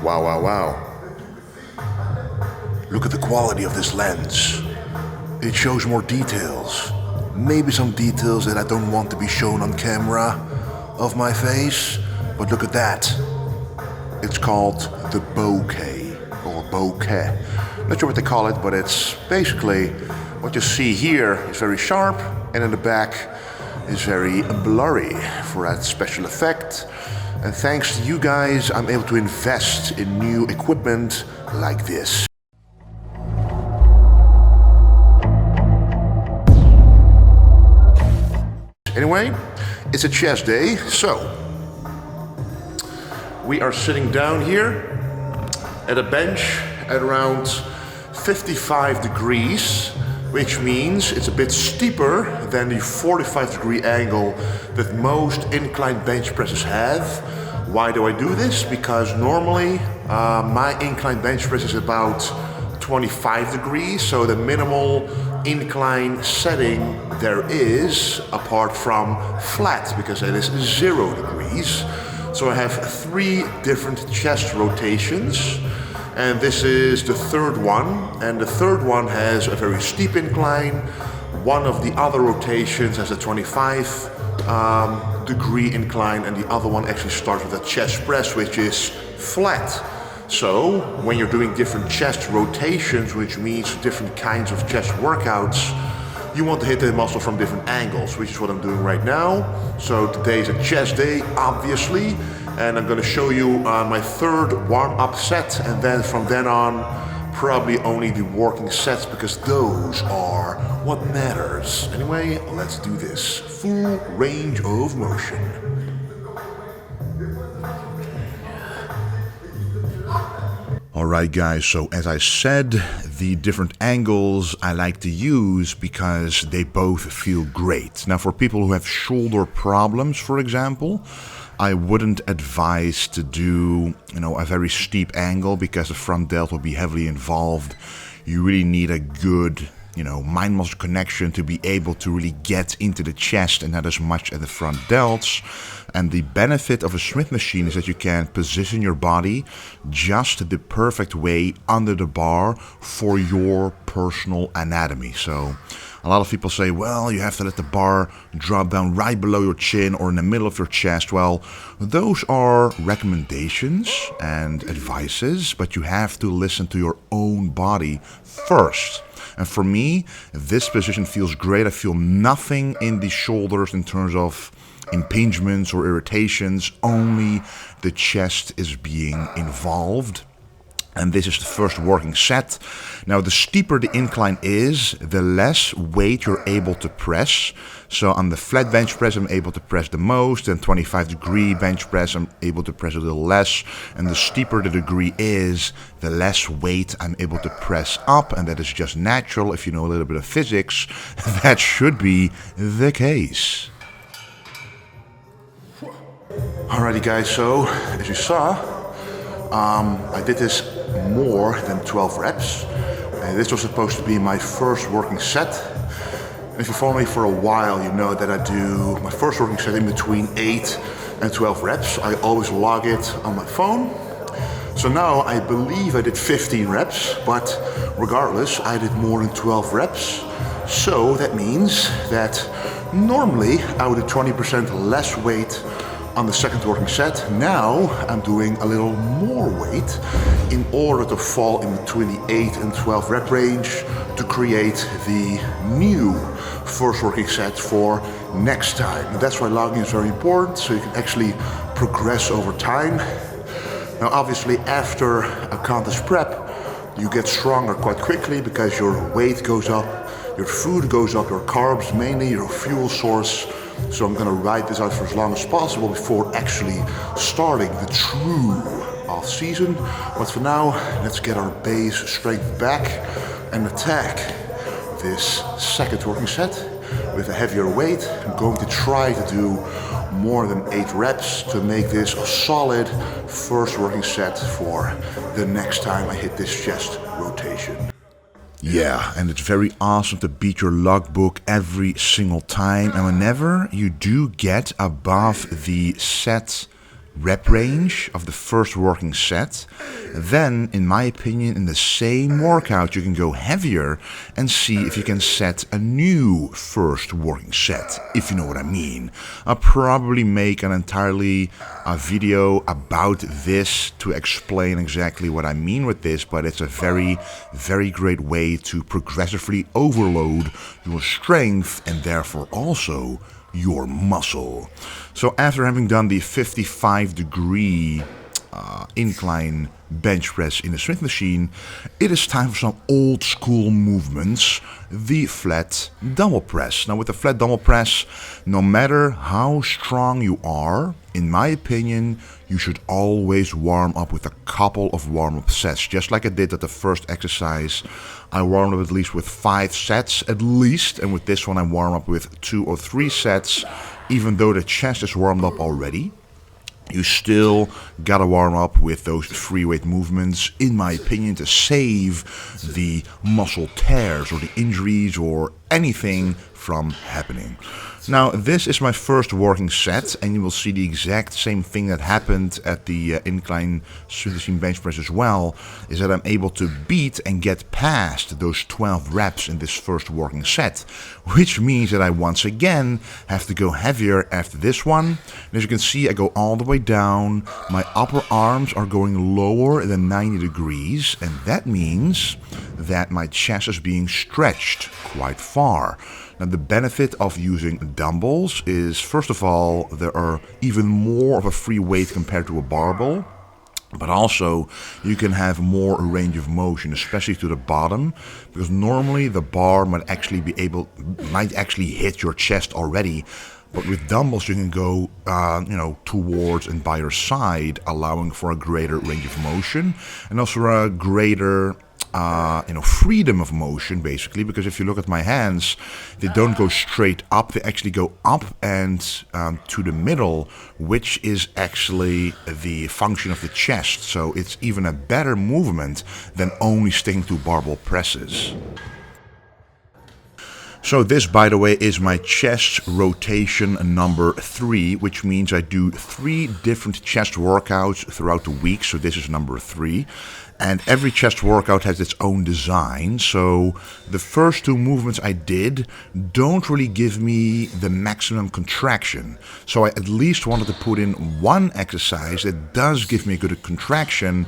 Wow, wow, wow. Look at the quality of this lens. It shows more details. Maybe some details that I don't want to be shown on camera of my face. But look at that. It's called the bokeh or bokeh. Not sure what they call it, but it's basically what you see here is very sharp and in the back is very blurry for that special effect. And thanks to you guys, I'm able to invest in new equipment like this. Anyway, it's a chest day, so we are sitting down here at a bench at around 55 degrees, which means it's a bit steeper than the 45-degree angle that most incline bench presses have. Why do I do this? Because normally my incline bench press is about 25 degrees, so the minimal incline setting there is, apart from flat, because it is 0 degrees. So I have 3 different chest rotations, and this is the third one, and the third one has a very steep incline. One of the other rotations has a 25 degree incline, and the other one actually starts with a chest press, which is flat. So when you're doing different chest rotations, which means different kinds of chest workouts, you want to hit the muscle from different angles, which is what I'm doing right now. So today is a chest day, obviously, and I'm going to show you my third warm-up set, and then from then on, probably only the working sets, because those are what matters. Anyway, let's do this. Full range of motion. Alright guys, so as I said, the different angles I like to use because they both feel great. Now for people who have shoulder problems, for example, I wouldn't advise to do, a very steep angle because the front delt will be heavily involved. You really need a good, mind-muscle connection to be able to really get into the chest and not as much at the front delts. And the benefit of a Smith machine is that you can position your body just the perfect way under the bar for your personal anatomy. So a lot of people say, well, you have to let the bar drop down right below your chin or in the middle of your chest. Well, those are recommendations and advices, but you have to listen to your own body first. And for me, this position feels great. I feel nothing in the shoulders in terms of impingements or irritations. Only the chest is being involved. And this is the first working set. Now, the steeper the incline is, the less weight you're able to press. So on the flat bench press, I'm able to press the most. And 25-degree bench press, I'm able to press a little less. And the steeper the degree is, the less weight I'm able to press up. And that is just natural. If you know a little bit of physics, that should be the case. Alrighty guys, so as you saw, I did this more than 12 reps. And this was supposed to be my first working set. And if you follow me for a while, you know that I do my first working set in between 8 and 12 reps. I always log it on my phone. So now I believe I did 15 reps, but regardless, I did more than 12 reps. So that means that normally I would do 20% less weight on the second working set. Now I'm doing a little more weight in order to fall in between the 8 and 12 rep range to create the new first working set for next time. And that's why logging is very important, so you can actually progress over time. Now obviously after a contest prep, you get stronger quite quickly because your weight goes up, your food goes up, your carbs mainly, your fuel source. So I'm going to ride this out for as long as possible before actually starting the true off season. But for now, let's get our base strength back and attack this second working set with a heavier weight. I'm going to try to do more than 8 reps to make this a solid first working set for the next time I hit this chest rotation. Yeah, and it's very awesome to beat your logbook every single time. And whenever you do get above the set rep range of the first working set. Then, in my opinion, in the same workout, you can go heavier and see if you can set a new first working set, if you know what I mean. I'll probably make an entirely video about this to explain exactly what I mean with this, but it's a very, very great way to progressively overload your strength and therefore also your muscle. So after having done the 55-degree incline bench press in the Smith machine, it is time for some old school movements, the flat dumbbell press. Now with the flat dumbbell press, no matter how strong you are, in my opinion, you should always warm up with a couple of warm-up sets. Just like I did at the first exercise, I warmed up at least with 5 sets at least, and with this one I warm up with 2 or 3 sets, even though the chest is warmed up already. You still gotta warm up with those free weight movements, in my opinion, to save the muscle tears or the injuries or anything from happening. Now, this is my first working set, and you will see the exact same thing that happened at the incline Smith machine bench press as well, is that I'm able to beat and get past those 12 reps in this first working set, which means that I once again have to go heavier after this one. And as you can see, I go all the way down, my upper arms are going lower than 90 degrees, and that means that my chest is being stretched quite far. Now, the benefit of using dumbbells is, first of all, there are even more of a free weight compared to a barbell, but also you can have more range of motion, especially to the bottom, because normally the bar might actually hit your chest already. But with dumbbells, you can go, towards and by your side, allowing for a greater range of motion and also a greater freedom of motion, basically, because if you look at my hands, they don't go straight up, they actually go up and to the middle, which is actually the function of the chest. So it's even a better movement than only sticking to barbell presses. So this, by the way, is my chest rotation number 3, which means I do 3 different chest workouts throughout the week. So this is number 3. And every chest workout has its own design. So the first 2 movements I did don't really give me the maximum contraction. So I at least wanted to put in one exercise that does give me a good contraction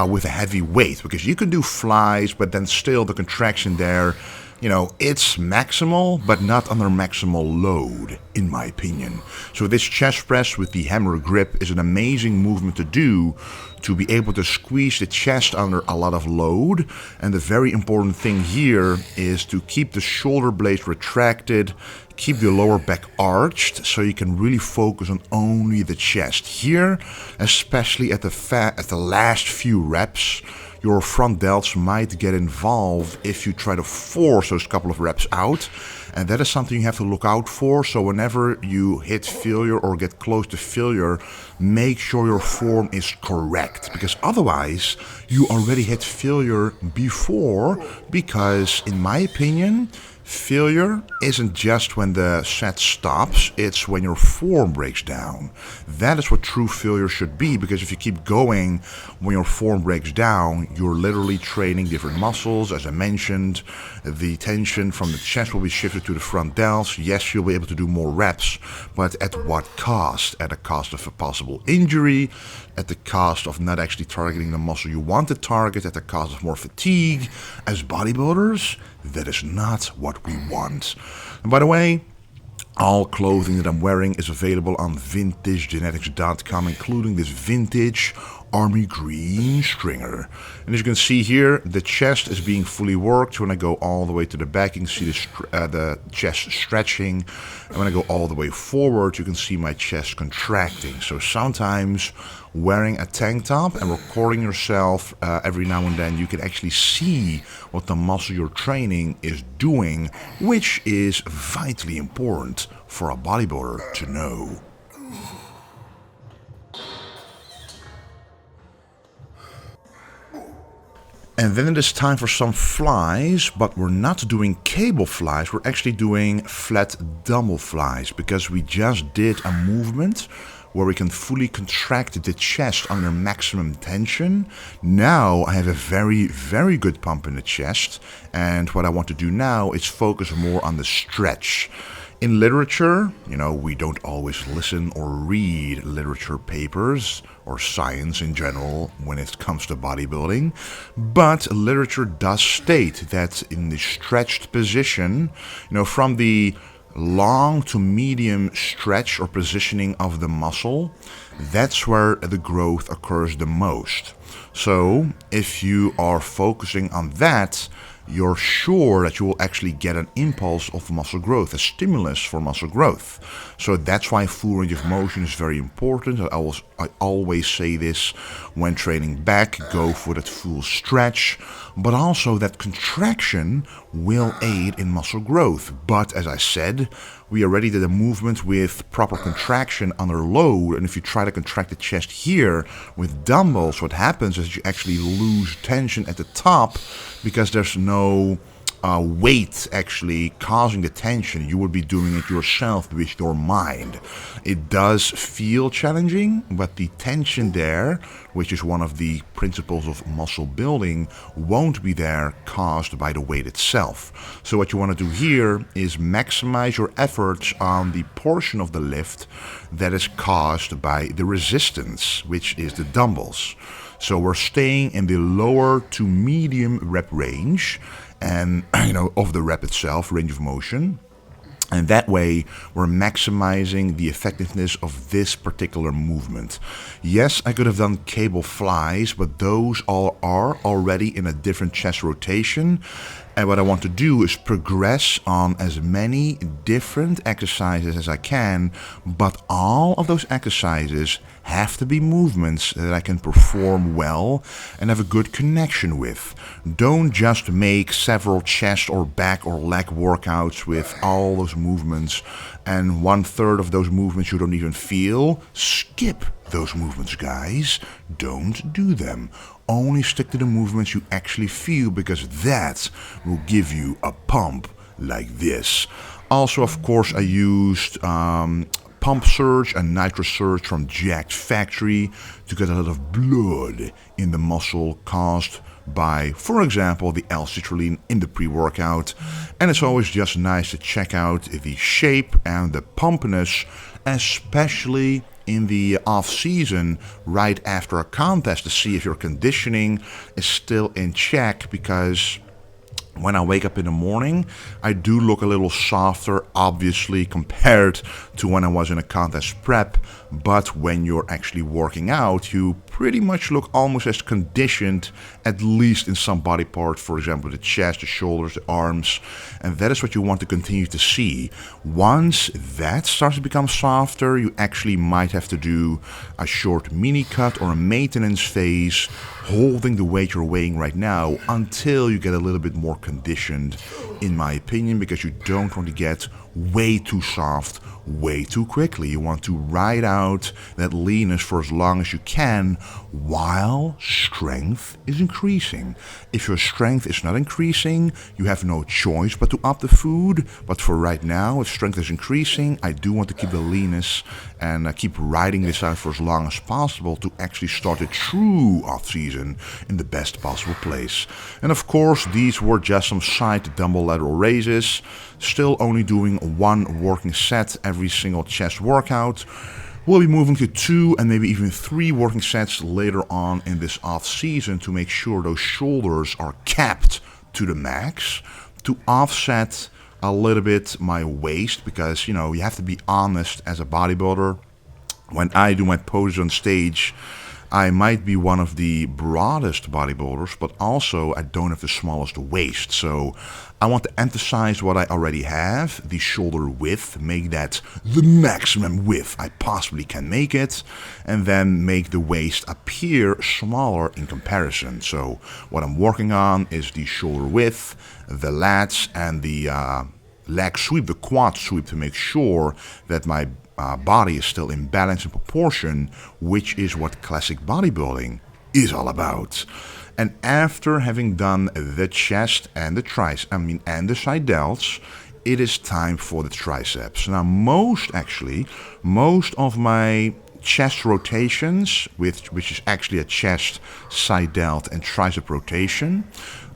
with a heavy weight. Because you can do flies, but then still the contraction there, it's maximal, but not under maximal load, in my opinion. So this chest press with the hammer grip is an amazing movement to do, to be able to squeeze the chest under a lot of load. And the very important thing here is to keep the shoulder blades retracted, keep the lower back arched, so you can really focus on only the chest. Here, especially at the last few reps, your front delts might get involved if you try to force those couple of reps out, and that is something you have to look out for. So whenever you hit failure or get close to failure, make sure your form is correct, because otherwise you already hit failure before, because in my opinion, failure isn't just when the set stops, it's when your form breaks down. That is what true failure should be, because if you keep going when your form breaks down, you're literally training different muscles. As I mentioned, the tension from the chest will be shifted to the front delts. Yes, you'll be able to do more reps, but at what cost? At the cost of a possible injury, at the cost of not actually targeting the muscle you want to target, at the cost of more fatigue. As bodybuilders, that is not what we want. And by the way, all clothing that I'm wearing is available on vintagegenetics.com, including this vintage army green stringer. And as you can see here, the chest is being fully worked. When I go all the way to the back, you can see the chest stretching. And when I go all the way forward, you can see my chest contracting. So sometimes wearing a tank top and recording yourself every now and then, you can actually see what the muscle you're training is doing, which is vitally important for a bodybuilder to know. And then it is time for some flies, but we're not doing cable flies, we're actually doing flat dumbbell flies, because we just did a movement where we can fully contract the chest under maximum tension. Now I have a very, very good pump in the chest, and what I want to do now is focus more on the stretch. In literature, we don't always listen or read literature papers or science in general when it comes to bodybuilding, but literature does state that in the stretched position, from the long to medium stretch or positioning of the muscle, that's where the growth occurs the most. So if you are focusing on that, you're sure that you will actually get an impulse of muscle growth, a stimulus for muscle growth. So that's why full range of motion is very important. I always say this when training back, go for that full stretch, but also that contraction will aid in muscle growth. But as I said, we already did a movement with proper contraction under load, and if you try to contract the chest here with dumbbells, what happens is you actually lose tension at the top because there's no weight actually causing the tension. You would be doing it yourself with your mind. It does feel challenging, but the tension there, which is one of the principles of muscle building, won't be there caused by the weight itself. So what you want to do here is maximize your efforts on the portion of the lift that is caused by the resistance, which is the dumbbells. So we're staying in the lower to medium rep range, and of the rep itself, range of motion. And that way, we're maximizing the effectiveness of this particular movement. Yes, I could have done cable flies, but those all are already in a different chest rotation. And what I want to do is progress on as many different exercises as I can, but all of those exercises have to be movements that I can perform well and have a good connection with. Don't just make several chest or back or leg workouts with all those movements and 1/3 of those movements you don't even feel. Skip those movements, guys. Don't do them. Only stick to the movements you actually feel, because that will give you a pump like this. Also, of course, I used Pump Surge and Nitro Surge from Jacked Factory to get a lot of blood in the muscle caused by, for example, the L-citrulline in the pre-workout. And it's always just nice to check out the shape and the pumpness, especially in the off-season right after a contest, to see if your conditioning is still in check, because when I wake up in the morning, I do look a little softer, obviously, compared to when I was in a contest prep. But when you're actually working out, you pretty much look almost as conditioned, at least in some body parts, for example, the chest, the shoulders, the arms. And that is what you want to continue to see. Once that starts to become softer, you actually might have to do a short mini cut or a maintenance phase, holding the weight you're weighing right now until you get a little bit more conditioned, in my opinion, because you don't want to get way too soft way too quickly. You want to ride out that leanness for as long as you can while strength is increasing. If your strength is not increasing, you have no choice but to up the food. But for right now, if strength is increasing, I do want to keep the leanness and keep riding this out for as long as possible to actually start a true off-season in the best possible place. And of course, these were just some side dumbbell lateral raises. Still only doing one working set every single chest workout. We'll be moving to 2 and maybe even 3 working sets later on in this off season to make sure those shoulders are capped to the max, to offset a little bit my waist, because you have to be honest as a bodybuilder. When I do my poses on stage, I might be one of the broadest bodybuilders, but also I don't have the smallest waist. So I want to emphasize what I already have, the shoulder width, make that the maximum width I possibly can make it, and then make the waist appear smaller in comparison. So what I'm working on is the shoulder width, the lats, and the leg sweep, the quad sweep, to make sure that my body is still in balance and proportion, which is what classic bodybuilding is all about. And after having done the chest and the triceps, and the side delts, it is time for the triceps. Now, most of my chest rotations, which is actually a chest, side delt, and tricep rotation,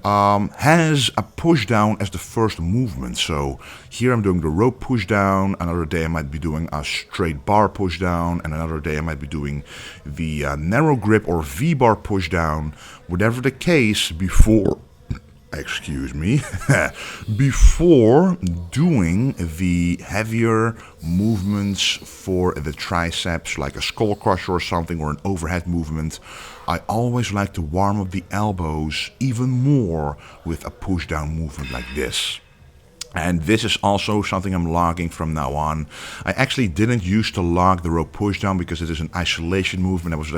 has a push down as the first movement. So here I'm doing the rope push down, another day I might be doing a straight bar push down, and another day I might be doing the narrow grip or V-bar push down. Whatever the case, before doing the heavier movements for the triceps, like a skull crusher or something, or an overhead movement, I always like to warm up the elbows even more with a push down movement like this. And this is also something I'm logging from now on. I actually didn't used to log the rope push down because it is an isolation movement. I was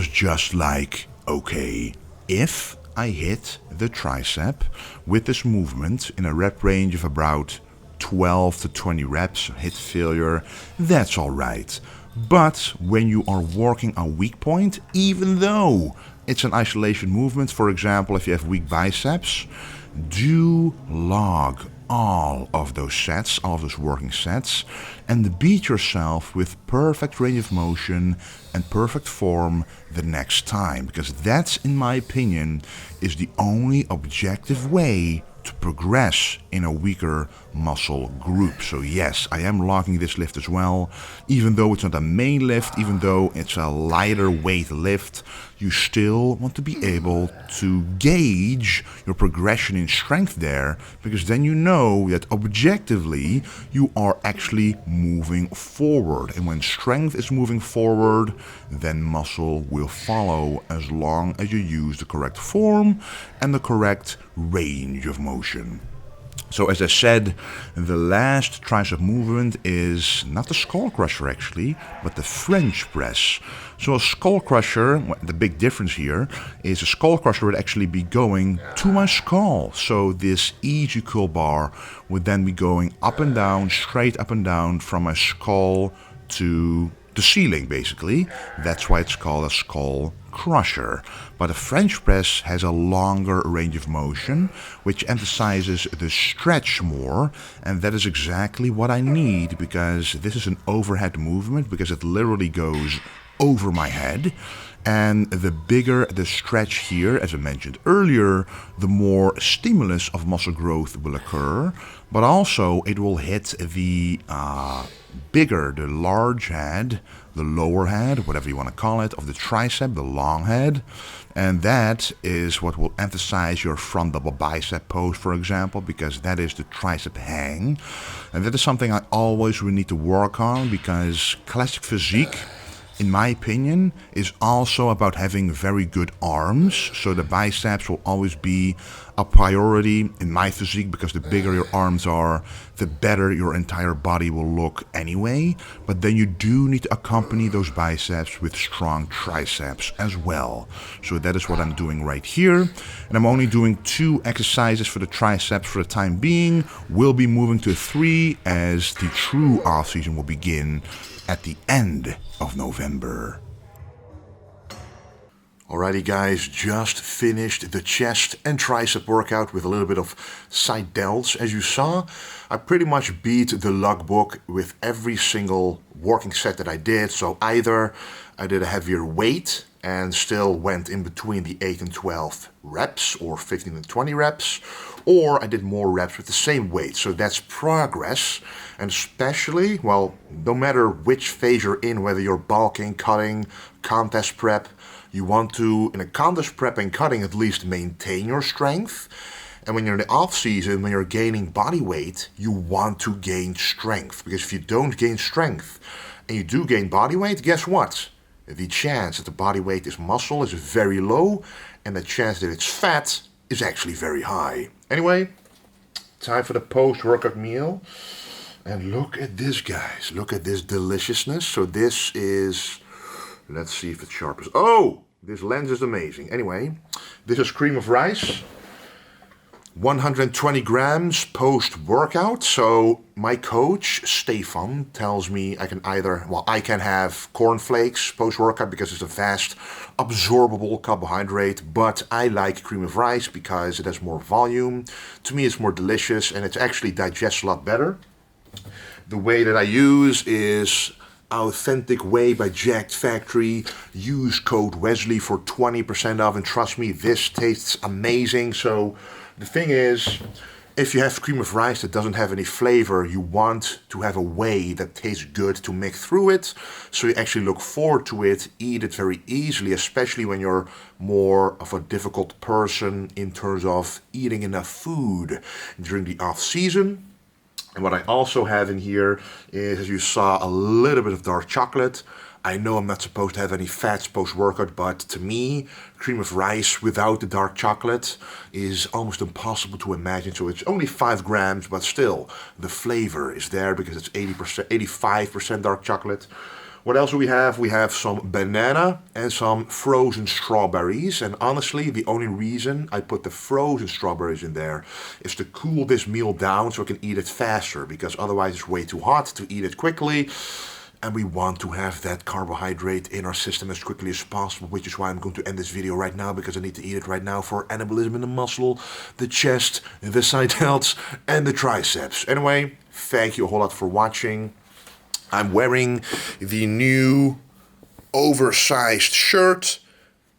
just like, okay, if I hit the tricep with this movement in a rep range of about 12 to 20 reps, hit failure, that's alright. But when you are working a weak point, even though it's an isolation movement, for example, if you have weak biceps, do log all of those sets, all of those working sets, and beat yourself with perfect range of motion and perfect form the next time, because that's, in my opinion, is the only objective way to progress in a weaker muscle group. So yes, I am logging this lift as well. Even though it's not a main lift, even though it's a lighter weight lift, you still want to be able to gauge your progression in strength there, because then you know that objectively you are actually moving forward. And when strength is moving forward, then muscle will follow, as long as you use the correct form and the correct range of motion. So as I said, the last tricep movement is not the skull crusher actually, but the French press. So a skull crusher, the big difference here is a skull crusher would actually be going to my skull. So this easy curl bar would then be going up and down, straight up and down from my skull to the ceiling basically. That's why it's called a skull crusher. But a French press has a longer range of motion, which emphasizes the stretch more, and that is exactly what I need, because this is an overhead movement, because it literally goes over my head. And the bigger the stretch here, as I mentioned earlier, the more stimulus of muscle growth will occur, but also it will hit the bigger, the large head, the lower head, whatever you want to call it, of the tricep, the long head. And that is what will emphasize your front double bicep pose, for example, because that is the tricep hang. And that is something I always will need to work on, because classic physique, in my opinion, is also about having very good arms. So the biceps will always be a priority in my physique, because the bigger your arms are, the better your entire body will look anyway. But then you do need to accompany those biceps with strong triceps as well. So that is what I'm doing right here. And I'm only doing 2 exercises for the triceps for the time being. We'll be moving to 3 as the true off season will begin at the end of November. Alrighty guys, just finished the chest and tricep workout with a little bit of side delts. As you saw, I pretty much beat the logbook with every single working set that I did. So either I did a heavier weight and still went in between the 8 and 12 reps, or 15 and 20 reps, or I did more reps with the same weight. So that's progress. And especially, well, no matter which phase you're in, whether you're bulking, cutting, contest prep, you want to, in a contest prep and cutting, at least maintain your strength. And when you're in the off season, when you're gaining body weight, you want to gain strength. Because if you don't gain strength and you do gain body weight, guess what? The chance that the body weight is muscle is very low, and the chance that it's fat is actually very high. Anyway, time for the post-workout meal. And look at this, guys. Look at this deliciousness. So this is, let's see if it's sharp as, oh, this lens is amazing. Anyway, this is cream of rice. 120 grams post-workout. So my coach, Stefan, tells me I can either, well, I can have cornflakes post-workout because it's a fast absorbable carbohydrate, but I like cream of rice because it has more volume. To me, it's more delicious and it actually digests a lot better. The way that I use is authentic way by Jacked Factory. Use code Wesley for 20% off, and trust me, this tastes amazing. So the thing is, if you have cream of rice that doesn't have any flavor, you want to have a whey that tastes good to mix through it. So you actually look forward to it, eat it very easily, especially when you're more of a difficult person in terms of eating enough food during the off season. And what I also have in here is, as you saw, a little bit of dark chocolate. I know I'm not supposed to have any fats post-workout, but to me, cream of rice without the dark chocolate is almost impossible to imagine. So it's only 5 grams, but still, the flavor is there because it's 85% dark chocolate. What else do we have? We have some banana and some frozen strawberries. And honestly, the only reason I put the frozen strawberries in there is to cool this meal down so I can eat it faster, because otherwise it's way too hot to eat it quickly. And we want to have that carbohydrate in our system as quickly as possible, which is why I'm going to end this video right now, because I need to eat it right now for anabolism in the muscle, the chest, the side delts, and the triceps. Anyway, thank you a whole lot for watching. I'm wearing the new oversized shirt,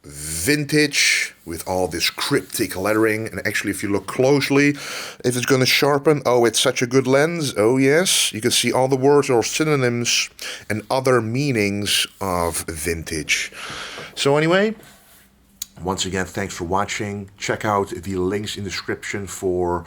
vintage, with all this cryptic lettering. And actually, if you look closely, if it's going to sharpen, oh, it's such a good lens. Oh yes, you can see all the words or synonyms and other meanings of vintage. So anyway, once again, thanks for watching. Check out the links in the description for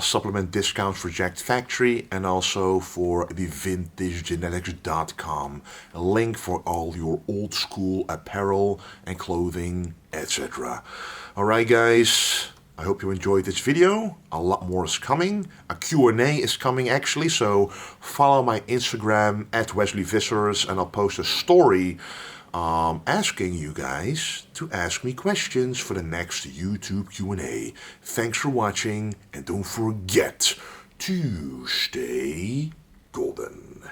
supplement discounts for Jacked Factory, and also for the vintagegenetics.com, a link for all your old school apparel and clothing, etc. Alright guys, I hope you enjoyed this video. A lot more is coming. A Q&A is coming actually, so follow my Instagram at Wesley Vissers, and I'll post a story asking you guys to ask me questions for the next YouTube Q&A. Thanks for watching, and don't forget to stay golden.